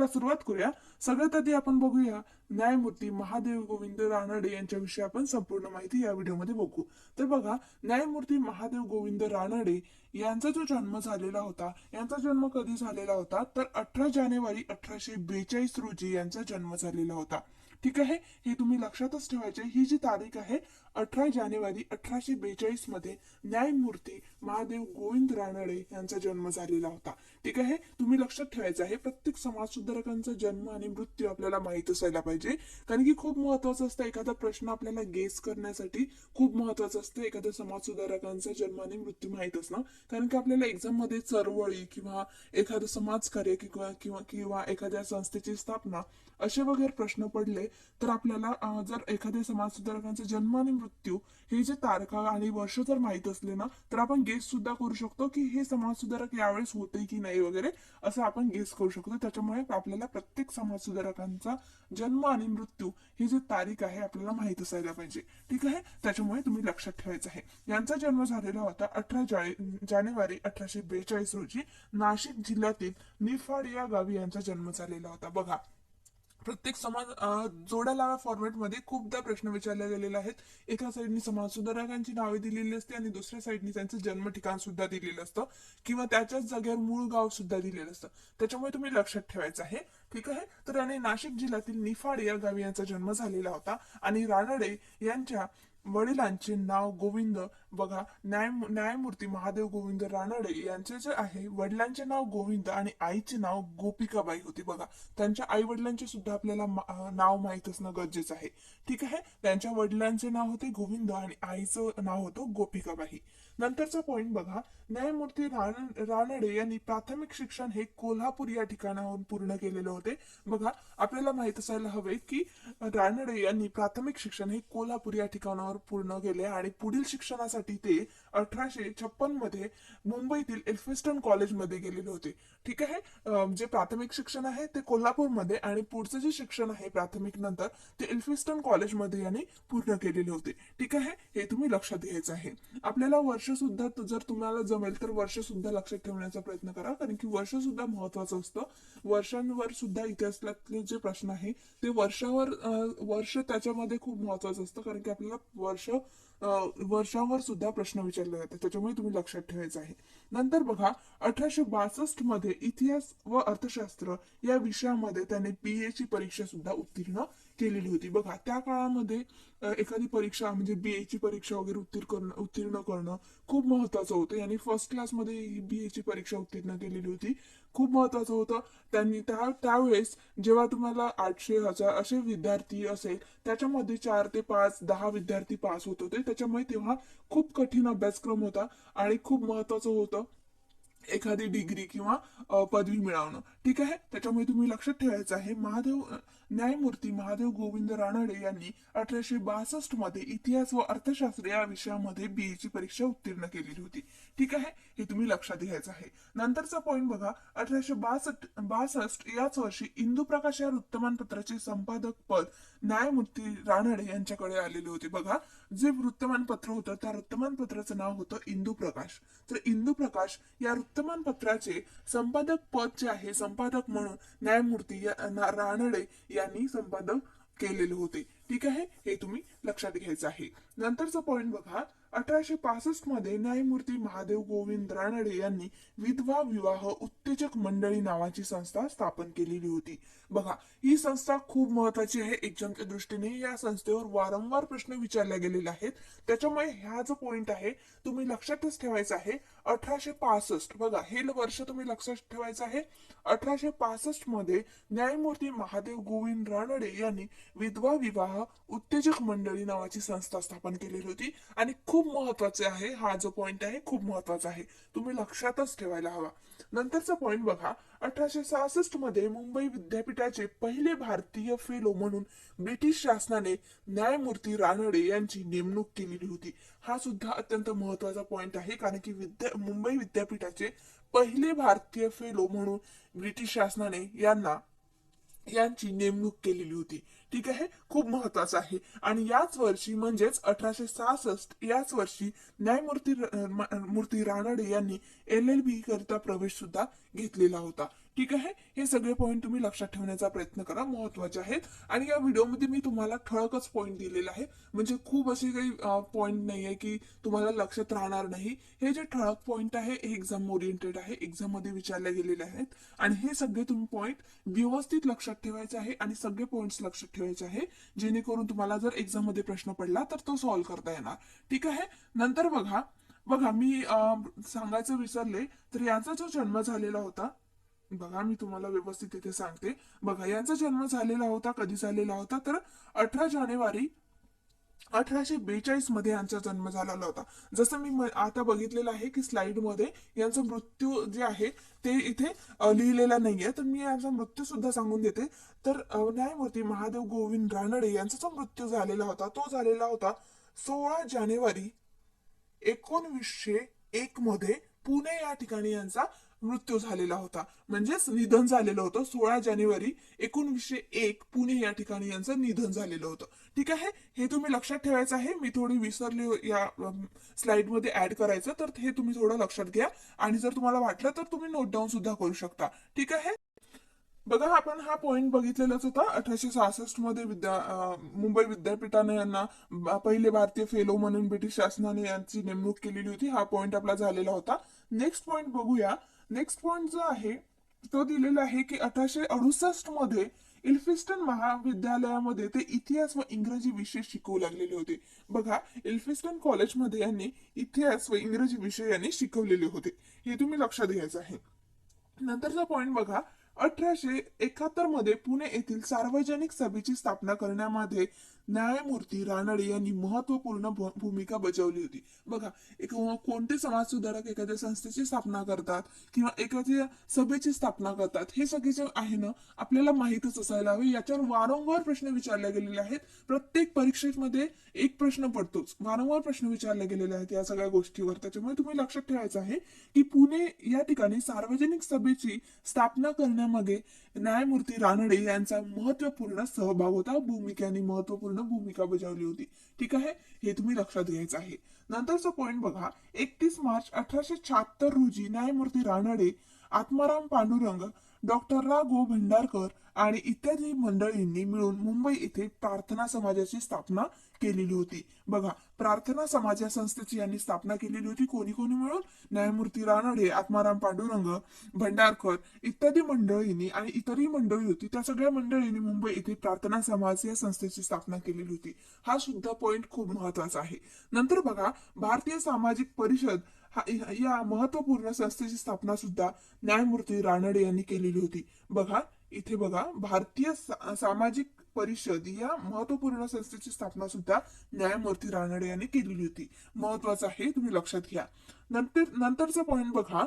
चला सुरुवात करूया. सगळ्यात आधी आपण बघूया न्यायमूर्ती महादेव गोविंद रानडे यांच्याविषयी आपण संपूर्ण माहिती या व्हिडिओमध्ये बघू. तर बघा, न्यायमूर्ती महादेव गोविंद रानडे यांचा जो जन्म झालेला होता, यांचा जन्म कधी झालेला होता तर 18 जानेवारी 1842 रोजी यांचा जन्म झालेला होता. ठीक आहे, हे तुम्ही लक्षातच ठेवायचे. ही जी तारीख आहे 18 जानेवारी 1842 मध्ये न्यायमूर्ती महादेव गोविंद रानडे यांचा जन्म झालेला होता. ठीक आहे, तुम्ही लक्षात ठेवायचं आहे. प्रत्येक समाज सुधारकांचा जन्म आणि मृत्यू आपल्याला माहित असायला पाहिजे, कारण की खूप महत्वाचं असतं. एखादा प्रश्न आपल्याला गेस करण्यासाठी खूप महत्वाचं असतं एखाद्या समाज सुधारकांचा जन्म आणि मृत्यू माहित असणं, कारण की आपल्याला एक्झाम मध्ये चळवळी किंवा एखादं समाजकार्य किंवा किंवा किंवा एखाद्या संस्थेची स्थापना असे वगैरे प्रश्न पडले तर आपल्याला जर एखाद्या समाज सुधारकांचा जन्म आणि मृत्यू हे जे तारखा आणि वर्ष जर माहित असले ना, तर आपण गेस सुद्धा करू शकतो की हे समाज सुधारक यावेळेस होते की नाही वगैरे, असं आपण गेस करू शकतो. त्याच्यामुळे आपल्याला प्रत्येक समाज सुधारकांचा जन्म आणि मृत्यू ही जी तारीख आहे आपल्याला माहित असायला पाहिजे. ठीक आहे, त्याच्यामुळे तुम्ही लक्षात ठेवायचं आहे. यांचा जन्म झालेला होता 18 जानेवारी 1842 रोजी नाशिक जिल्ह्यातील निफाड या गावी यांचा जन्म झालेला होता. बघा, प्रत्येक समाज जोड्या लावा फॉर्मॅट मध्ये खूपदा प्रश्न विचारले गेलेले आहेत. एका साईडनी समाज सुधारकांची नावे दिलेली असते आणि दुसऱ्या साईडनी त्यांचं जन्म ठिकाण सुद्धा दिलेलं असतं किंवा त्याच्याच जागेवर मूळ गाव सुद्धा दिलेलं असतं. त्याच्यामुळे तुम्ही लक्षात ठेवायचं आहे. ठीक आहे, तर याने नाशिक जिल्ह्यातील निफाड या गावी यांचा जन्म झालेला होता आणि रानडे यांच्या वडिलांचे नाव गोविंद. बघा, न्यायमूर्ती महादेव गोविंद रानडे यांचे जे आहे वडिलांचे नाव गोविंद आणि आईचे नाव गोपिकाबाई होते. बघा, त्यांच्या आई वडिलांचे सुद्धा आपल्याला नाव माहित असणं गरजेचं आहे. ठीक आहे, त्यांच्या वडिलांचे नाव होते गोविंद आणि आईचं नाव होतं गोपिकाबाई. नंतरचा पॉइंट बघा, न्यायमूर्ती रानडे यांनी प्राथमिक शिक्षण हे कोल्हापूर या ठिकाणाहून पूर्ण केलेले होते. बघा, आपल्याला माहित असायला हवे की रानडे यांनी प्राथमिक शिक्षण हे कोल्हापूर या ठिकाणावर पूर्ण केले आणि पुढील शिक्षणासाठी ते 1856 मध्ये मुंबईतील एल्फिस्टन कॉलेजमध्ये गेलेले होते. ठीक आहे, जे प्राथमिक शिक्षण आहे ते कोल्हापूरमध्ये आणि पुढचं जे शिक्षण आहे प्राथमिक नंतर ते एल्फिस्टन कॉलेजमध्ये यांनी पूर्ण केलेले होते. ठीक आहे, हे तुम्ही लक्षात घ्यायचं आहे. आपल्याला वर्ष सुद्धा जर तुम्हाला जमेल तर वर्ष सुद्धा लक्षात ठेवण्याचा प्रयत्न करा, कारण की वर्ष सुद्धा महत्वाचं असतं. वर्षांवर सुद्धा इतिहासातले जे प्रश्न आहे ते वर्ष त्याच्यामध्ये खूप महत्वाचं असतं, कारण की आपल्याला वर्षावर सुद्धा प्रश्न विचारले जातात. त्याच्यामुळे तुम्ही लक्षात ठेवायचं आहे. नंतर बघा, 1862 मध्ये इतिहास व अर्थशास्त्र या विषयामध्ये त्याने BA ची परीक्षा सुद्धा उत्तीर्ण केलेली होती. बघा, त्या काळामध्ये एखादी परीक्षा म्हणजे BA ची परीक्षा वगैरे उत्तीर्ण करणं खूप महत्वाचं होतं. यांनी फर्स्ट क्लासमध्ये BA ची परीक्षा उत्तीर्ण केलेली होती. खूप महत्वाचं होतं. त्यांनी त्यावेळेस जेव्हा तुम्हाला 800-1000 असे विद्यार्थी असेल त्याच्यामध्ये 4 ते 5 10 विद्यार्थी पास होत होते. त्याच्यामुळे तेव्हा खूप कठीण अभ्यासक्रम होता आणि खूप महत्वाचं होतं एखादी डिग्री किंवा पदवी मिळवणं. ठीक आहे, त्याच्यामुळे तुम्ही लक्षात ठेवायचं आहे. न्यायमूर्ती महादेव गोविंद रानडे यांनी 1862 मध्ये इतिहास व अर्थशास्त्र या विषयामध्ये BA ची परीक्षा उत्तीर्ण केलेली होती. ठीक आहे, हे तुम्ही लक्षात घ्यायचं आहे. नंतरचा पॉइंट बघा, 1862 याच वर्षी इंदू प्रकाश या वृत्तमानपत्राचे संपादक पद न्यायमूर्ती रानडे यांच्याकडे आलेले होते. बघा, जे वृत्तमानपत्र होतं त्या वृत्तमानपत्राचं नाव होतं इंदू प्रकाश. तर इंदू प्रकाश या वृत्तमानपत्राचे संपादक पद जे आहे, संपादक म्हणून न्यायमूर्ती रानडे यांनी संपादक केलेले होते. ठीक आहे, हे तुम्ही लक्षात घ्यायचं आहे. नंतरचा पॉइंट बघा, 1865 मध्ये न्यायमूर्ती महादेव गोविंद रानडे यांनी विधवा विवाह उत्तेजक मंडळी नावाची संस्था स्थापन केलेली होती. बघा, ही संस्था खूप महत्वाची आहे एक्झामच्या दृष्टीने. या संस्थेवर वारंवार प्रश्न विचारले गेलेले आहेत. त्याच्यामुळे हा जो पॉइंट आहे तुम्ही लक्षातच ठेवायचा आहे. 1865, बघा, हे वर्ष तुम्ही लक्षात ठेवायचं आहे. 1865 मध्ये न्यायमूर्ती महादेव गोविंद रानडे यांनी विधवा विवाह उत्तेजक मंडळी नावाची संस्था स्थापन केलेली होती. आणि खूप महत्वाचे आहे, हा जो पॉइंट आहे खूप महत्वाचा आहे, तुम्ही लक्षातच ठेवायला हवा. नंतरचा पॉइंट बघा, 1866 मध्ये मुंबई विद्यापीठाचे पहिले भारतीय फेलो म्हणून ब्रिटिश शासनाने न्यायमूर्ती रानडे यांची नेमणूक केलेली होती. हा सुद्धा अत्यंत महत्वाचा पॉइंट आहे, कारण की मुंबई विद्यापीठाचे पहिले भारतीय फेलो म्हणून ब्रिटिश शासनाने यांची नेमणूक केलेली होती. ठीक आहे, खूप महत्वाचं आहे. आणि याच वर्षी म्हणजेच 1866 याच वर्षी न्यायमूर्ती मूर्ती रानडे यांनी LLB करता प्रवेश सुद्धा घेतलेला होता. ठीक आहे, हे सगळे पॉइंट तुम्ही लक्षात ठेवण्याचा प्रयत्न करा, महत्वाचे आहेत. आणि या व्हिडिओमध्ये मी तुम्हाला ठळकच पॉइंट दिलेला आहे, म्हणजे खूप असे काही पॉइंट नाहीये की तुम्हाला लक्षात राहणार नाही. हे जे ठळक पॉइंट आहे हे एक्झाम ओरिएंटेड आहे, एक्झाम मध्ये विचारले गेलेले आहेत. आणि हे सगळे तुम्ही पॉइंट व्यवस्थित लक्षात ठेवायचे आहे आणि सगळे पॉइंट्स लक्षात ठेवायचे आहे, जेणेकरून तुम्हाला जर एक्झाम मध्ये प्रश्न पडला तर तो सॉल्व्ह करता येणार. ठीक आहे, नंतर बघा बघा मी सांगायचं विसरले, तर यांचा जो जन्म झालेला होता, बघा मी तुम्हाला व्यवस्थित इथे सांगते. बघा यांचा जन्म झालेला होता, कधी झालेला होता, तर 18 जानेवारी 1842 मध्ये यांचा जन्म झालेला होता. जसं मी आता बघितलेलं आहे की स्लाइड मध्ये यांचा मृत्यू जे आहे ते इथे लिहिलेला नाहीये, तर मी यांचा मृत्यू सुद्धा सांगून देते. तर न्यायमूर्ती महादेव गोविंद रानडे यांचा जो मृत्यू झालेला होता तो झालेला होता 16 जानेवारी 1901 मध्ये पुणे या ठिकाणी यांचा मृत्यू झालेला होता, म्हणजेच निधन झालेलं होतं. 16 जानेवारी 1901 पुणे या ठिकाणी यांचं निधन झालेलं होतं. ठीक आहे, हे तुम्ही लक्षात ठेवायचं आहे. मी थोडी विसरले या स्लाइड मध्ये ऍड करायचं, तर हे तुम्ही थोडं लक्षात घ्या. आणि जर तुम्हाला वाटलं तर तुम्ही नोट डाऊन सुद्धा करू शकता. ठीक आहे, बघा आपण हा पॉइंट बघितलेलाच होता. 1866 मध्ये मुंबई विद्यापीठाने यांना पहिले भारतीय फेलो म्हणून ब्रिटिश शासनाने यांची नेमणूक केलेली होती. हा पॉइंट आपला झालेला होता. नेक्स्ट पॉइंट बघूया. नेक्स्ट पॉइंट जो आहे तो दिलेला आहे की 1868 मध्ये इल्फिस्टन महाविद्यालयामध्ये ते इतिहास व इंग्रजी विषय शिकवू लागलेले होते. बघा, इल्फिस्टन कॉलेजमध्ये यांनी इतिहास व इंग्रजी विषय यांनी शिकवलेले होते, हे तुम्ही लक्षात घ्यायचं आहे. नंतरचा पॉइंट बघा. 1871 मध्ये पुणे येथील सार्वजनिक सभेची स्थापना करण्यामध्ये न्यायमूर्ती रानडे यांनी महत्वपूर्ण भूमिका बजावली होती. बघा, कोणते समाज सुधारक एखाद्या संस्थेची स्थापना करतात किंवा एखाद्या सभेची स्थापना करतात, हे सगळे जे आहे ना आपल्याला माहितच असायला हवे. याच्यावर वारंवार प्रश्न विचारले गेलेले आहेत. प्रत्येक परीक्षेमध्ये एक प्रश्न पडतोच, वारंवार प्रश्न विचारले गेलेले आहेत या सगळ्या गोष्टीवर. त्याच्यामुळे तुम्ही लक्षात ठेवायचं आहे की पुणे या ठिकाणी सार्वजनिक सभेची स्थापना करण्यामध्ये न्यायमूर्ती रानडे यांचा महत्वपूर्ण सहभाग होता, भूमिकेने महत्वपूर्ण भूमिका बजावली होती. ठीक आहे, हे तुम्ही लक्षात घ्यायचं आहे. नंतरचा पॉइंट बघा. 31 मार्च 1876 रोजी न्यायमूर्ती रानडे, आत्माराम पांडुरंग, डॉक्टर रा गो भंडारकर आणि इत्यादी मंडळींनी मिळून मुंबई येथे प्रार्थना समाजाची स्थापना केलेली होती. बघा, प्रार्थना समाज या संस्थेची यांनी स्थापना केलेली होती. कोणी कोणी मिळून? न्यायमूर्ती रानडे, आत्माराम पांडुरंग, भंडारकर इत्यादी मंडळींनी आणि इतरही मंडळी होती, त्या सगळ्या मंडळींनी मुंबई येथे प्रार्थना समाज या संस्थेची स्थापना केलेली होती. हा सुद्धा पॉइंट खूप महत्वाचा आहे. नंतर बघा, भारतीय सामाजिक परिषद या महत्वपूर्ण संस्थेची स्थापना सुद्धा न्यायमूर्ती रानडे यांनी केलेली होती. बघा इथे बघा, भारतीय सामाजिक परिषद या महत्वपूर्ण संस्थेची स्थापना सुद्धा न्यायमूर्ती रानडे यांनी केलेली होती. महत्वाचं आहे, तुम्ही लक्षात घ्या. नंतरचा पॉइंट बघा.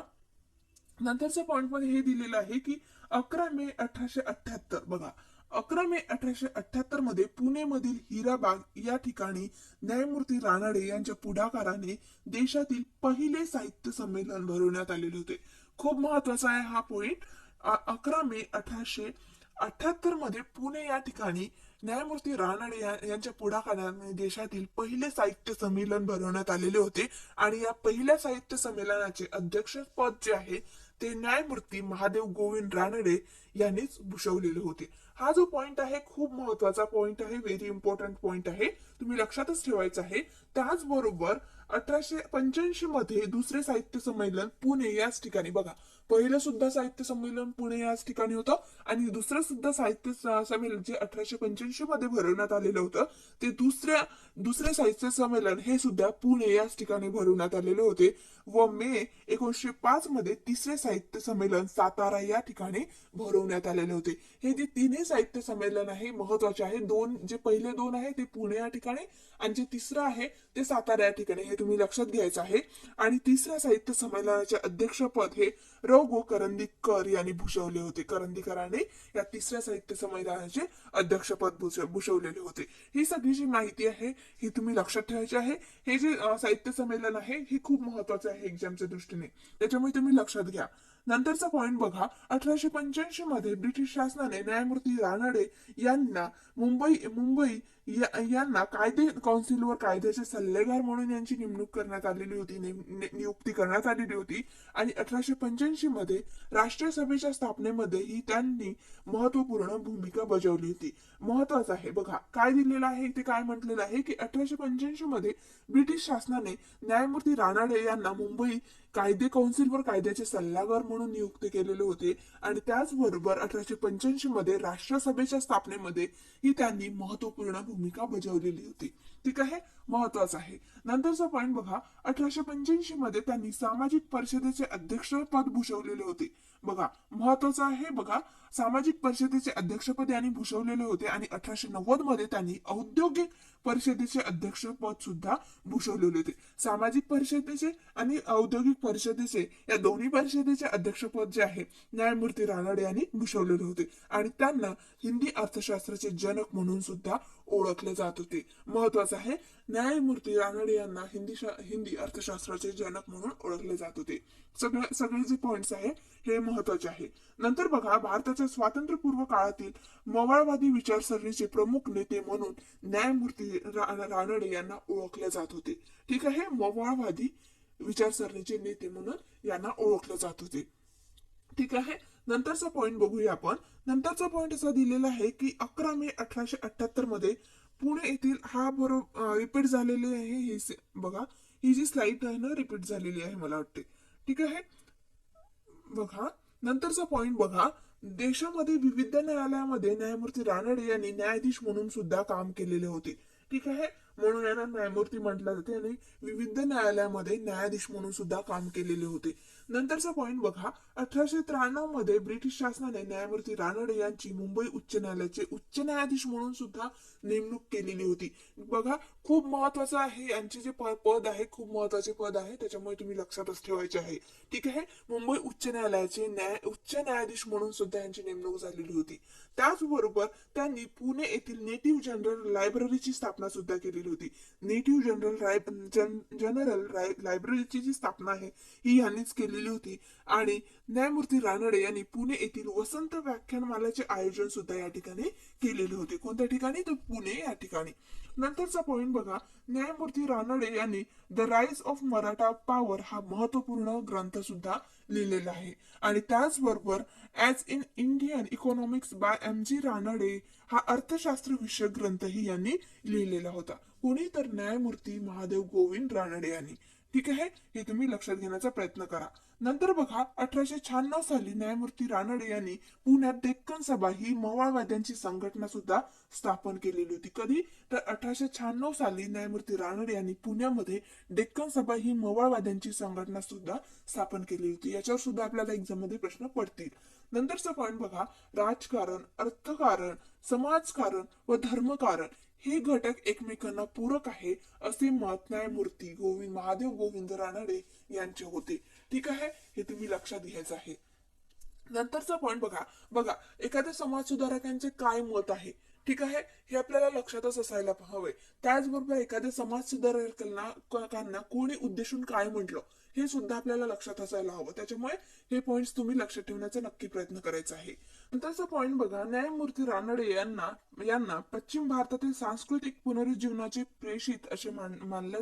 नंतरच्या पॉइंट मध्ये हे दिलेलं आहे की 11 मे 1878, बघा 11 मे 1878 मध्ये पुणेमधील हिराबाग या ठिकाणी न्यायमूर्ती रानडे यांच्या पुढाकाराने देशातील पहिले साहित्य संमेलन भरवण्यात आलेले होते. खूप महत्वाचा आहे हा पॉइंट. 11 मे 1878 मध्ये पुणे या ठिकाणी न्यायमूर्ती रानडे यांच्या पुढाकाराने देशातील पहिले साहित्य संमेलन भरवण्यात आलेले होते. आणि या पहिल्या साहित्य संमेलनाचे अध्यक्षपद जे आहे ते न्यायमूर्ती महादेव गोविंद रानडे यांनीच भूषवलेले होते. हा जो पॉइंट आहे खूप महत्वाचा पॉइंट आहे, व्हेरी इम्पॉर्टंट पॉइंट आहे, तुम्ही लक्षातच ठेवायचं आहे. त्याचबरोबर 1885 मध्ये दुसरे साहित्य संमेलन पुणे याच ठिकाणी, बघा पहिलं सुद्धा साहित्य संमेलन पुणे याच ठिकाणी होतं आणि दुसरं सुद्धा साहित्य संमेलन जे 1885 मध्ये भरवण्यात आलेलं होतं ते दुसरे साहित्य संमेलन हे सुद्धा पुणे याच ठिकाणी भरवण्यात आलेले होते. व मे 1905 मध्ये तिसरे साहित्य संमेलन सातारा या ठिकाणी भरवण्यात आलेले होते. हे जे तिन्ही साहित्य संमेलन आहे महत्वाचे आहे. जे पहिले दोन आहे ते पुणे या ठिकाणी आणि जे तिसरं आहे ते सातारा या ठिकाणी, हे तुम्ही लक्षात घ्यायचं आहे. आणि तिसऱ्या साहित्य संमेलनाचे अध्यक्षपद हे र गो करंदीकर यांनी भूषवले होते. करंदीकरांनी या तिसऱ्या साहित्य संमेलनाचे अध्यक्षपद भूषवलेले होते. ही सगळी जी माहिती आहे ही तुम्ही लक्षात ठेवायची आहे. हे जे साहित्य संमेलन आहे हे खूप महत्वाचं आहे एक्झामच्या दृष्टीने, त्याच्यामुळे तुम्ही लक्षात घ्या. नंतरचा पॉइंट बघा, 1885 मध्ये ब्रिटिश शासनाने न्यायमूर्ती रानडे यांना मुंबई यांना कायदे काउन्सिलवर कायद्याचे सल्लेगार म्हणून यांची नेमणूक करण्यात आलेली होती, नियुक्ती करण्यात आलेली होती. आणि 1885 मध्ये राष्ट्रीय सभेच्या स्थापनेमध्येही त्यांनी महत्वपूर्ण भूमिका बजावली होती. महत्वाचं आहे बघा काय दिलेलं आहे ते, काय म्हटलेलं आहे की 1885 मध्ये ब्रिटिश शासनाने न्यायमूर्ती रानडे यांना मुंबई कायदे काउन्सिलवर कायद्याचे सल्लागार म्हणून नियुक्त केलेले होते. आणि त्याचबरोबर 1885 मध्ये राष्ट्रसभेच्या स्थापनेमध्ये ही त्यांनी महत्वपूर्ण भूमिका बजावलेली होती. ठीक आहे, महत्वाचं आहे. नंतरचा पॉइंट बघा, 1885 मध्ये त्यांनी सामाजिक परिषदेचे अध्यक्षपद भूषवलेले होते. बघा महत्वाचं आहे, बघा सामाजिक परिषदेचे अध्यक्षपद यांनी भूषवलेले होते. आणि 1890 मध्ये त्यांनी औद्योगिक परिषदेचे अध्यक्षपद सुद्धा भूषवलेले होते. सामाजिक परिषदेचे आणि औद्योगिक परिषदेचे या दोन्ही परिषदेचे अध्यक्षपद जे आहे न्यायमूर्ती रानडे यांनी भूषवलेले होते. आणि त्यांना हिंदी अर्थशास्त्राचे जनक म्हणून सुद्धा ओळखले जात होते. महत्वाचं आहे, न्यायमूर्ती रानडे यांना हिंदी अर्थशास्त्राचे जनक म्हणून ओळखले जात होते. सगळे जे पॉइंट्स आहे हे महत्वाचे आहे. नंतर बघा, भारताच्या स्वातंत्र्यपूर्व काळातील मवाळवादी विचारसरणीचे प्रमुख नेते म्हणून न्यायमूर्ती रानडे यांना ओळखले जात होते. ठीक आहे, मवाळवादी विचारसरणीचे नेते म्हणून यांना ओळखले जात होते. ठीक आहे, नंतरचा पॉइंट बघूया आपण. नंतरचा पॉइंट असा दिलेला आहे की 11 मे 1878 मध्ये पुणे येथील हा बरोबर रिपीट झालेली आहे. ही बघा, ही जी स्लाइड आहे ना रिपीट झालेली आहे मला वाटते. ठीक आहे, बघा नंतरचा पॉइंट बघा, देशामध्ये विविध न्यायालयामध्ये न्यायमूर्ती रानडे यांनी न्यायाधीश म्हणून सुद्धा काम केलेले होते. ठीक आहे, म्हणून यांना न्यायमूर्ती म्हटलं जाते आणि विविध न्यायालयामध्ये न्यायाधीश म्हणून सुद्धा काम केलेले होते. नंतरचा पॉइंट बघा, 1893 मध्ये ब्रिटिश शासनाने न्यायमूर्ती रानडे यांची मुंबई उच्च न्यायालयाचे उच्च न्यायाधीश म्हणून सुद्धा नेमणूक केलेली होती. बघा खूप महत्वाचं आहे, यांचे जे पद आहे खूप महत्वाचे पद आहे, त्याच्यामुळे तुम्ही लक्षातच ठेवायचे आहे. ठीक आहे, मुंबई उच्च न्यायालयाचे उच्च न्यायाधीश म्हणून सुद्धा यांची नेमणूक झालेली होती. त्याचबरोबर त्यांनी पुणे येथील नेटिव्ह जनरल लायब्ररीची स्थापना सुद्धा केलेली होती. नेटिव्ह जनरल लायब्ररीची जी स्थापना आहे ही यांनीच केलेली होती. आणि न्यायमूर्ती रानडे यांनी पुणे येथील वसंत व्याख्यानमालाचे आयोजन सुद्धा या ठिकाणी केलेले होते. कोणत्या ठिकाणी, तर पुणे या ठिकाणी. नंतरचा पॉइंट बघा, न्यायमूर्ती रानडे यांनी the rise of Maratha power हा महत्वपूर्ण ग्रंथ सुद्धा लिहिलेला आहे. आणि त्याचबरोबर as in Indian economics by M.G. Ranade हा अर्थशास्त्र विषयक ग्रंथही यांनी लिहिलेला होता. कोणी, तर न्यायमूर्ती महादेव गोविंद रानडे यांनी. ठीक आहे, हे तुम्ही लक्षात घेण्याचा प्रयत्न करा. नंतर बघा, 1896 साली न्यायमूर्ती रानडे यांनी पुण्यात डेक्कन सभा ही मवाळवाद्यांची संघटना सुद्धा स्थापन केलेली होती. कधी, तर 1896 साली न्यायमूर्ती रानडे यांनी पुण्यामध्ये डेक्कन सभा ही मवाळवाद्यांची संघटना सुद्धा स्थापन केली होती. याच्यावर सुद्धा आपल्याला एक्झाम मध्ये प्रश्न पडतील. नंतरचा पॉइंट बघा, राजकारण, अर्थकारण, समाजकारण व धर्मकारण हे घटक एकमेकांना पूरक आहे असे मत न्यायमूर्ती महादेव गोविंद रानडे यांचे होते. ठीक आहे, हे तुम्ही लक्षात घ्यायचं आहे. नंतरचा पॉइंट बघा एखाद्या समाज सुधारकांचे काय मत आहे. ठीक आहे, हे आपल्याला लक्षातच असायला हवे. त्याचबरोबर एखाद्या समाज सुधारकांना कोणी उद्देशून काय म्हटलं हे सुद्धा आपल्याला लक्षात असायला हवं. त्याच्यामुळे हे पॉइंट्स तुम्ही लक्षात ठेवण्याचा नक्की प्रयत्न करायचा आहे. नंतरचा पॉइंट बघा, न्यायमूर्ती रानडे यांना पश्चिम भारतातील सांस्कृतिक पुनरुज्जीवनाचे प्रेषित असे म्हटले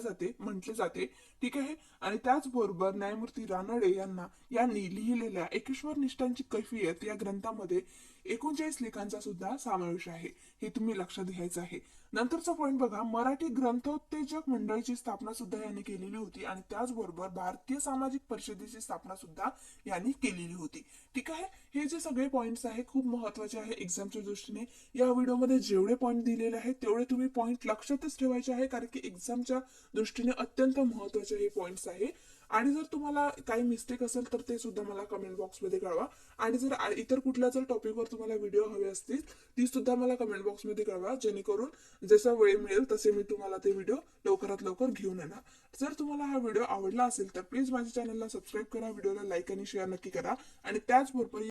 जाते. ठीक आहे, आणि त्याचबरोबर न्यायमूर्ती रानडे यांनी लिहिलेल्या एकेश्वर निष्ठांची कैफियत या ग्रंथामध्ये 39 लेखांचा सुद्धा समावेश आहे. हे तुम्ही लक्षात घ्यायचं आहे. नंतरचा पॉइंट बघा, मराठी ग्रंथोत्तेजक मंडळीची स्थापना सुद्धा यांनी केलेली होती. आणि त्याचबरोबर भारतीय सामाजिक परिषदेची स्थापना सुद्धा यांनी केलेली होती. ठीक आहे, हे जे सगळे पॉइंट्स आहे खूप महत्वाचे आहे एक्झामच्या दृष्टीने. या व्हिडिओमध्ये जेवढे पॉइंट दिलेले आहेत तेवढे तुम्ही पॉइंट लक्षातच ठेवायचे आहे, कारण की एक्झामच्या दृष्टीने अत्यंत महत्वाचे हे पॉइंट्स आहे. आणि जर तुम्हाला काही मिस्टेक असेल तर ते सुद्धा मला कमेंट बॉक्समध्ये कळवा. आणि जर इतर कुठल्या जर टॉपिकवर तुम्हाला व्हिडिओ हवे असतील ती सुद्धा मला कमेंट बॉक्समध्ये कळवा, जेणेकरून जसा वेळ मिळेल तसे मी तुम्हाला ते व्हिडिओ लवकरात लवकर घेऊन येणार. जर तुम्हाला हा व्हिडिओ आवडला असेल तर प्लीज माझ्या चॅनलला सबस्क्राईब करा, व्हिडिओला लाईक आणि शेअर नक्की करा. आणि त्याचबरोबर